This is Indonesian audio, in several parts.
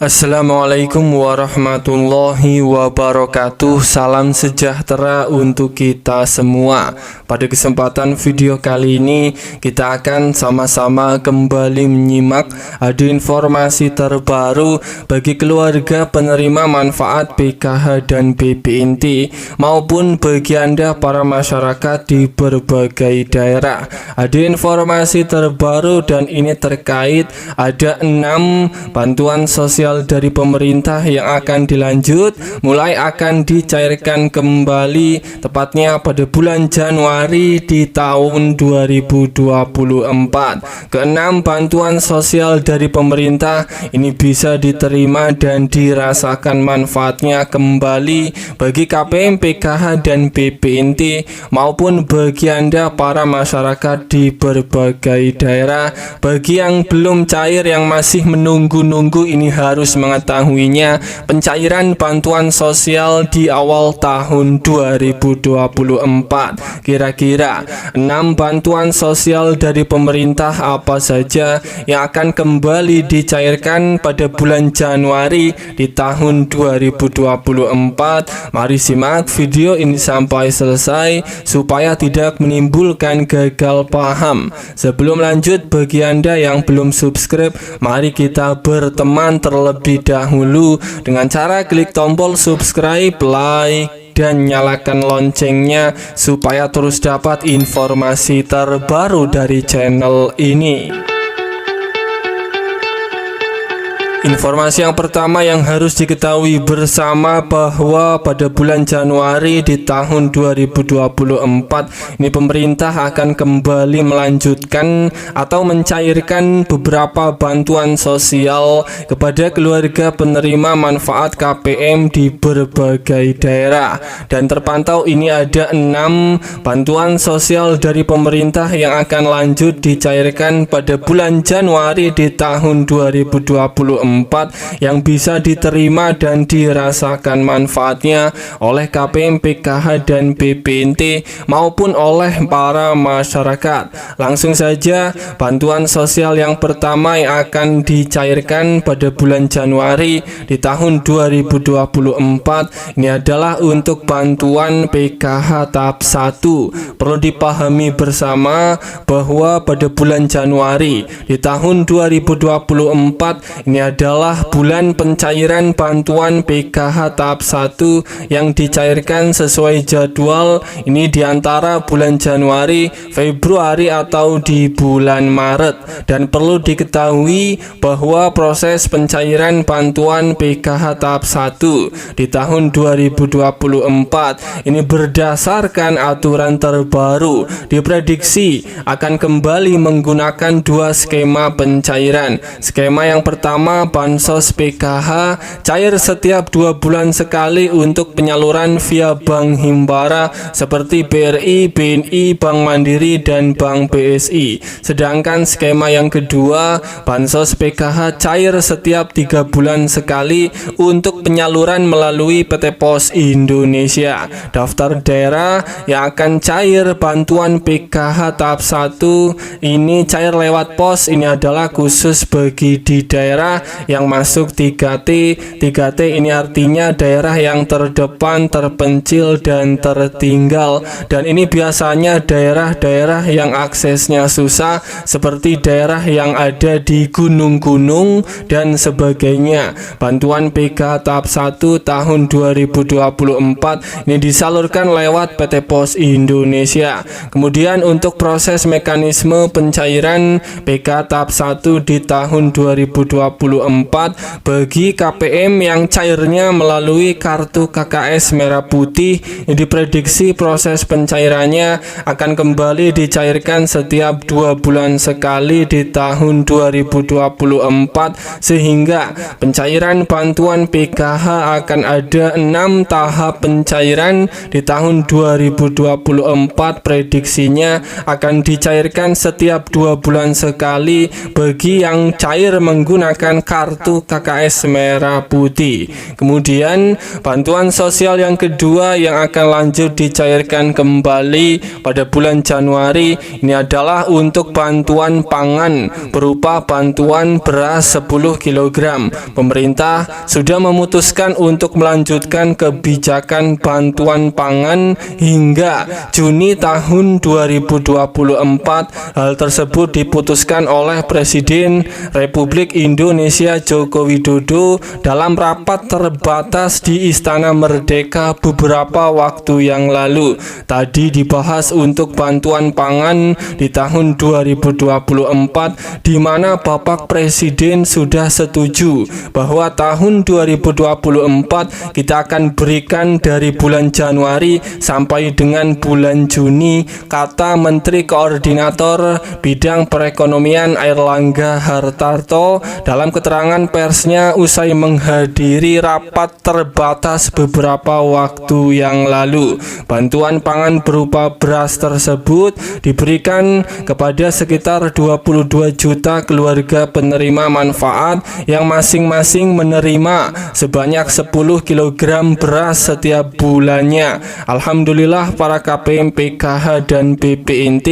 Assalamualaikum warahmatullahi wabarakatuh. Salam sejahtera untuk kita semua. Pada kesempatan video kali ini kita akan sama-sama kembali menyimak ada informasi terbaru bagi keluarga penerima manfaat PKH dan BPNT maupun bagi Anda para masyarakat di berbagai daerah. Ada informasi terbaru dan ini terkait ada 6 bantuan sosial dari pemerintah yang akan dilanjut, mulai akan dicairkan kembali tepatnya pada bulan Januari di tahun 2024. Keenam bantuan sosial dari pemerintah ini bisa diterima dan dirasakan manfaatnya kembali bagi KPM, PKH dan BPNT maupun bagi Anda para masyarakat di berbagai daerah. Bagi yang belum cair, yang masih menunggu-nunggu, ini harus mengetahuinya. Pencairan bantuan sosial di awal tahun 2024. Kira-kira 6 bantuan sosial dari pemerintah apa saja yang akan kembali dicairkan pada bulan Januari di tahun 2024. Mari simak video ini sampai selesai supaya tidak menimbulkan gagal paham. Sebelum lanjut, bagi Anda yang belum subscribe, mari kita berteman terlebih dahulu dengan cara klik tombol subscribe, like, dan nyalakan loncengnya supaya terus dapat informasi terbaru dari channel ini. Informasi yang pertama yang harus diketahui bersama bahwa pada bulan Januari di tahun 2024 ini pemerintah akan kembali melanjutkan atau mencairkan beberapa bantuan sosial kepada keluarga penerima manfaat KPM di berbagai daerah, dan terpantau ini ada 6 bantuan sosial dari pemerintah yang akan lanjut dicairkan pada bulan Januari di tahun 2024 yang bisa diterima dan dirasakan manfaatnya oleh KPM, PKH dan BPNT maupun oleh para masyarakat. Langsung saja, bantuan sosial yang pertama yang akan dicairkan pada bulan Januari di tahun 2024 ini adalah untuk bantuan PKH tahap 1. Perlu dipahami bersama bahwa pada bulan Januari di tahun 2024 ini adalah bulan pencairan bantuan PKH tahap 1 yang dicairkan sesuai jadwal. Ini diantara bulan Januari, Februari atau di bulan Maret. Dan perlu diketahui bahwa proses pencairan bantuan PKH tahap 1 di tahun 2024 ini berdasarkan aturan terbaru, diprediksi akan kembali menggunakan 2 skema pencairan. Skema yang pertama, bansos PKH cair setiap 2 bulan sekali untuk penyaluran via Bank Himbara seperti BRI, BNI, Bank Mandiri, dan Bank BSI. Sedangkan skema yang kedua, bansos PKH cair setiap 3 bulan sekali untuk penyaluran melalui PT Pos Indonesia. Daftar daerah yang akan cair bantuan PKH tahap 1 ini cair lewat pos. Ini adalah khusus bagi di daerah yang masuk 3T. 3T ini artinya daerah yang terdepan, terpencil, dan tertinggal. Dan ini biasanya daerah-daerah yang aksesnya susah seperti daerah yang ada di gunung-gunung dan sebagainya. Bantuan PKH tahap 1 tahun 2024 ini disalurkan lewat PT Pos Indonesia. Kemudian untuk proses mekanisme pencairan PKH tahap 1 di tahun 2024 bagi KPM yang cairnya melalui kartu KKS merah putih, diprediksi proses pencairannya akan kembali dicairkan setiap 2 bulan sekali di tahun 2024, sehingga pencairan bantuan PKH akan ada 6 tahap pencairan di tahun 2024. Prediksinya akan dicairkan setiap 2 bulan sekali bagi yang cair menggunakan kartu KKS merah putih. Kemudian bantuan sosial yang kedua yang akan lanjut dicairkan kembali pada bulan Januari ini adalah untuk bantuan pangan berupa bantuan beras 10 kg. Pemerintah sudah memutuskan untuk melanjutkan kebijakan bantuan pangan hingga Juni tahun 2024. Hal tersebut diputuskan oleh Presiden Republik Indonesia Joko Widodo dalam rapat terbatas di Istana Merdeka beberapa waktu yang lalu. Tadi dibahas untuk bantuan pangan di tahun 2024, di mana Bapak Presiden sudah setuju bahwa tahun 2024 kita akan berikan dari bulan Januari sampai dengan bulan Juni, kata Menteri Koordinator Bidang Perekonomian Airlangga Hartarto dalam keterangan persnya usai menghadiri rapat terbatas beberapa waktu yang lalu. Bantuan pangan berupa beras tersebut diberikan kepada sekitar 22 juta keluarga penerima manfaat yang masing-masing menerima sebanyak 10 kg beras setiap bulannya. Alhamdulillah para KPM, PKH, dan BPNT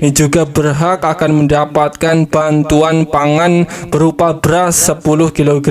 ini juga berhak akan mendapatkan bantuan pangan berupa beras 10 kg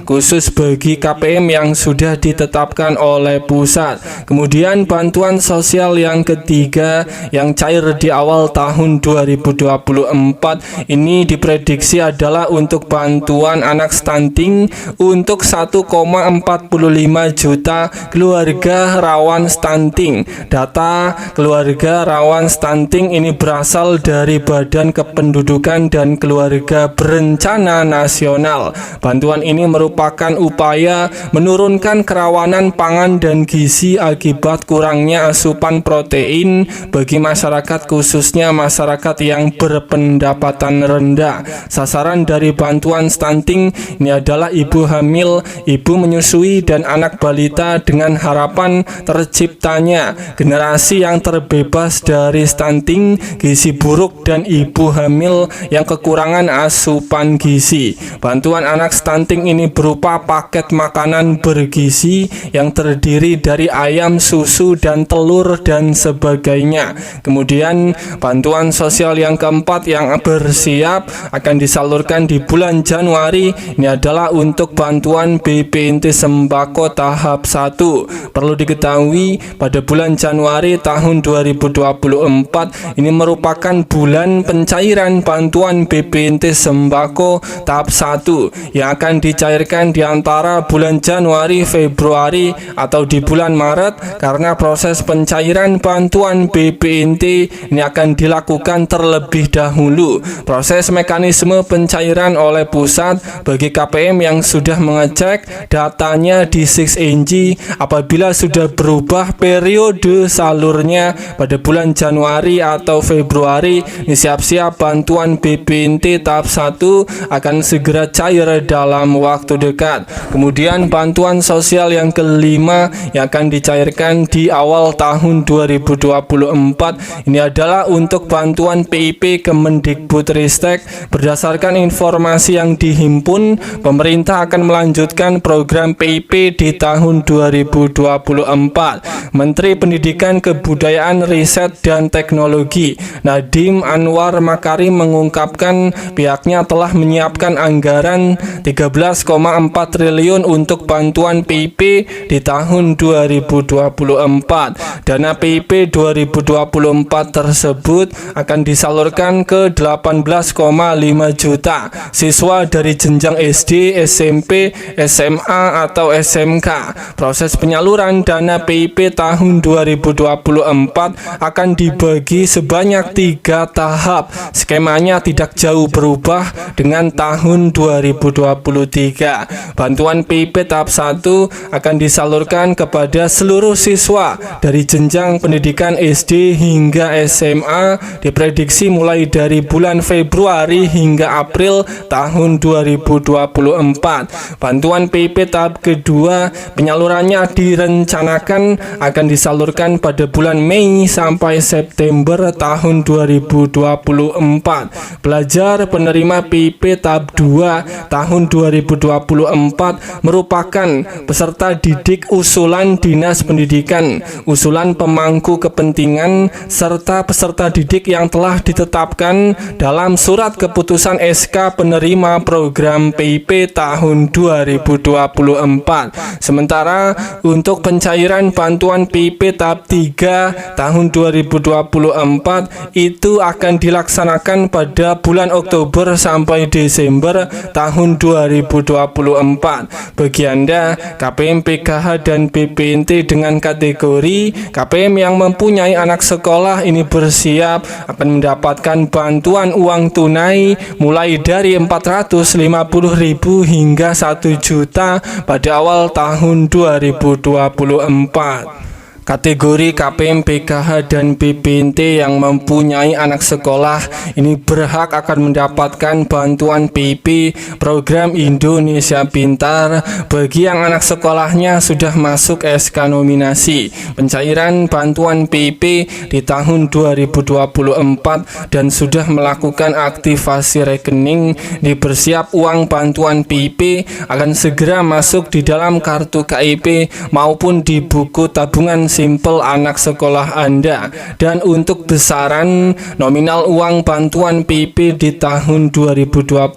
khusus bagi KPM yang sudah ditetapkan oleh pusat. Kemudian bantuan sosial yang ketiga yang cair di awal tahun 2024 ini diprediksi adalah untuk bantuan anak stunting untuk 1,45 juta keluarga rawan stunting. Data keluarga rawan stunting ini berasal dari Badan Kependudukan dan Keluarga Berencana Nasional. Bantuan ini merupakan upaya menurunkan kerawanan pangan dan gizi akibat kurangnya asupan protein bagi masyarakat, khususnya masyarakat yang berpendapatan rendah. Sasaran dari bantuan stunting ini adalah ibu hamil, ibu menyusui, dan anak balita dengan harapan terciptanya generasi yang terbebas dari stunting, gizi buruk, dan ibu hamil yang kekurangan asupan gizi. Bantuan anak stunting ini berupa paket makanan bergizi yang terdiri dari ayam, susu, dan telur, dan sebagainya. Kemudian bantuan sosial yang keempat yang bersiap akan disalurkan di bulan Januari ini adalah untuk bantuan BPNT sembako tahap 1. Perlu diketahui pada bulan Januari tahun 2024 ini merupakan bulan pencairan bantuan BPNT sembako tahap 1 yang akan dicairkan di antara bulan Januari, Februari, atau di bulan Maret, karena proses pencairan bantuan BPNT ini akan dilakukan terlebih dahulu. Proses mekanisme pencairan oleh pusat bagi KPM yang sudah mengecek datanya di 6NG apabila sudah berubah periode salurnya pada bulan Januari atau Februari, siap-siap bantuan BPNT tahap 1 akan segera cair dalam waktu dekat. Kemudian bantuan sosial yang kelima yang akan dicairkan di awal tahun 2024 ini adalah untuk bantuan PIP Kemendikbudristek. Berdasarkan informasi yang dihimpun, pemerintah akan melanjutkan program PIP di tahun 2024. Menteri Pendidikan, Kebudayaan, Riset, dan Teknologi Nadiem Anwar Makarim mengungkapkan pihaknya telah menyiapkan anggaran 13,4 triliun untuk bantuan PIP di tahun 2024. Dana PIP 2024 tersebut akan disalurkan ke 18,5 juta siswa dari jenjang SD, SMP, SMA, atau SMK. Proses penyaluran dana PIP tahun 2024 akan dibagi sebanyak 3 tahap. Skemanya tidak jauh berubah dengan tahun 2023. Bantuan PIP tahap 1 akan disalurkan kepada seluruh siswa dari jenjang pendidikan SD hingga SMA, diprediksi mulai dari bulan Februari hingga April tahun 2024. Bantuan PIP tahap kedua penyalurannya direncanakan akan disalurkan pada bulan Mei sampai September tahun 2024. Pelajar penerima PIP tahap 2 tahun 2024 merupakan peserta didik usulan Dinas Pendidikan, usulan pemangku kepentingan, serta peserta didik yang telah ditetapkan dalam surat keputusan SK penerima program PIP tahun 2024. Sementara untuk pencairan bantuan PIP tahap 3 tahun 2024 itu akan dilaksanakan pada bulan Oktober sampai Desember tahun 2024. Bagi Anda KPM PKH dan BPNT dengan kategori KPM yang mempunyai anak sekolah ini bersiap akan mendapatkan bantuan uang tunai mulai dari 450.000 hingga 1 juta pada awal tahun 2024. Kategori KPM PKH dan BPNT yang mempunyai anak sekolah ini berhak akan mendapatkan bantuan PIP program Indonesia Pintar bagi yang anak sekolahnya sudah masuk SK nominasi. Pencairan bantuan PIP di tahun 2024 dan sudah melakukan aktivasi rekening dibersiap uang bantuan PIP akan segera masuk di dalam kartu KIP maupun di buku tabungan simpel anak sekolah Anda. Dan untuk besaran nominal uang bantuan PIP di tahun 2024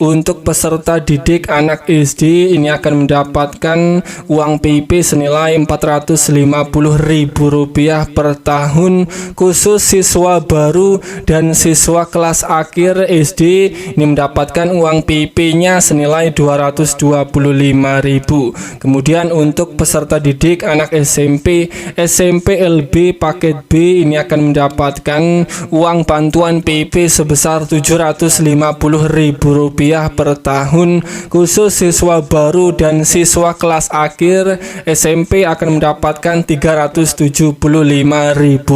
untuk peserta didik anak SD ini akan mendapatkan uang PIP senilai Rp450.000 per tahun khusus siswa baru dan siswa kelas akhir SD ini mendapatkan uang PIP-nya senilai Rp225.000. Kemudian untuk peserta didik anak SMP LB paket B ini akan mendapatkan uang bantuan PIP sebesar Rp750.000 per tahun khusus siswa baru dan siswa kelas akhir SMP akan mendapatkan Rp375.000.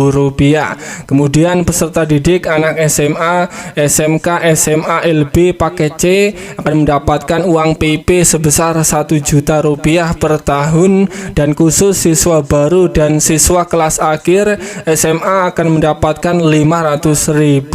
Kemudian peserta didik anak SMA, SMK, SMA LB paket C akan mendapatkan uang PIP sebesar Rp1 juta per tahun dan khusus siswa baru dan siswa kelas akhir SMA akan mendapatkan Rp500.000.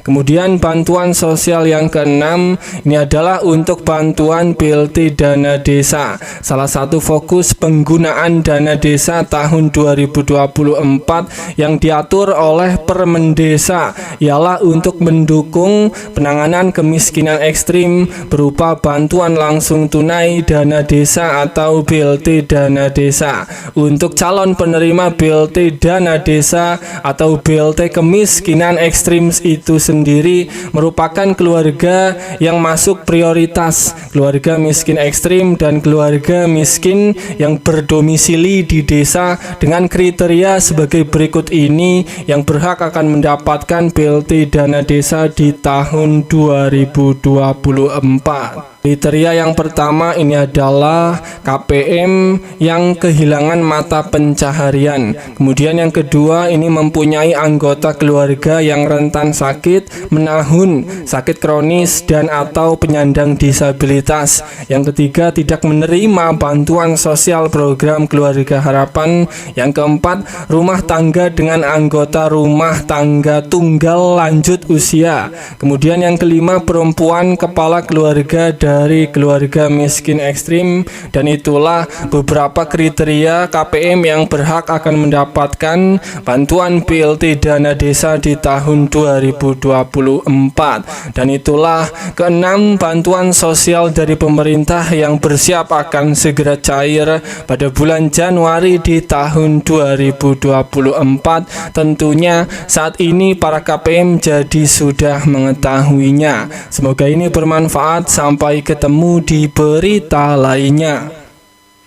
Kemudian bantuan sosial yang keenam ini adalah untuk bantuan BLT dana desa. Salah satu fokus penggunaan dana desa tahun 2024 yang diatur oleh Permendesa ialah untuk mendukung penanganan kemiskinan ekstrim berupa bantuan langsung tunai dana desa atau BLT dana desa. Untuk calon penerima BLT dana desa atau BLT kemiskinan ekstrim itu sendiri merupakan keluarga yang masuk prioritas keluarga miskin ekstrim dan keluarga miskin yang berdomisili di desa dengan kriteria sebagai berikut ini yang berhak akan mendapatkan BLT dana desa di tahun 2024. Kriteria yang pertama ini adalah KPM yang kehilangan mata pencaharian. Kemudian yang kedua ini mempunyai anggota keluarga yang rentan sakit, menahun, sakit kronis dan atau penyandang disabilitas. Yang ketiga tidak menerima bantuan sosial program Keluarga Harapan. Yang keempat rumah tangga dengan anggota rumah tangga tunggal lanjut usia. Kemudian yang kelima perempuan kepala keluarga dari keluarga miskin ekstrim. Dan itulah beberapa kriteria KPM yang berhak akan mendapatkan bantuan BLT dana desa di tahun 2024. Dan itulah keenam bantuan sosial dari pemerintah yang bersiap akan segera cair pada bulan Januari di tahun 2024. Tentunya saat ini para KPM jadi sudah mengetahuinya. Semoga ini bermanfaat. Sampai ketemu di berita lainnya.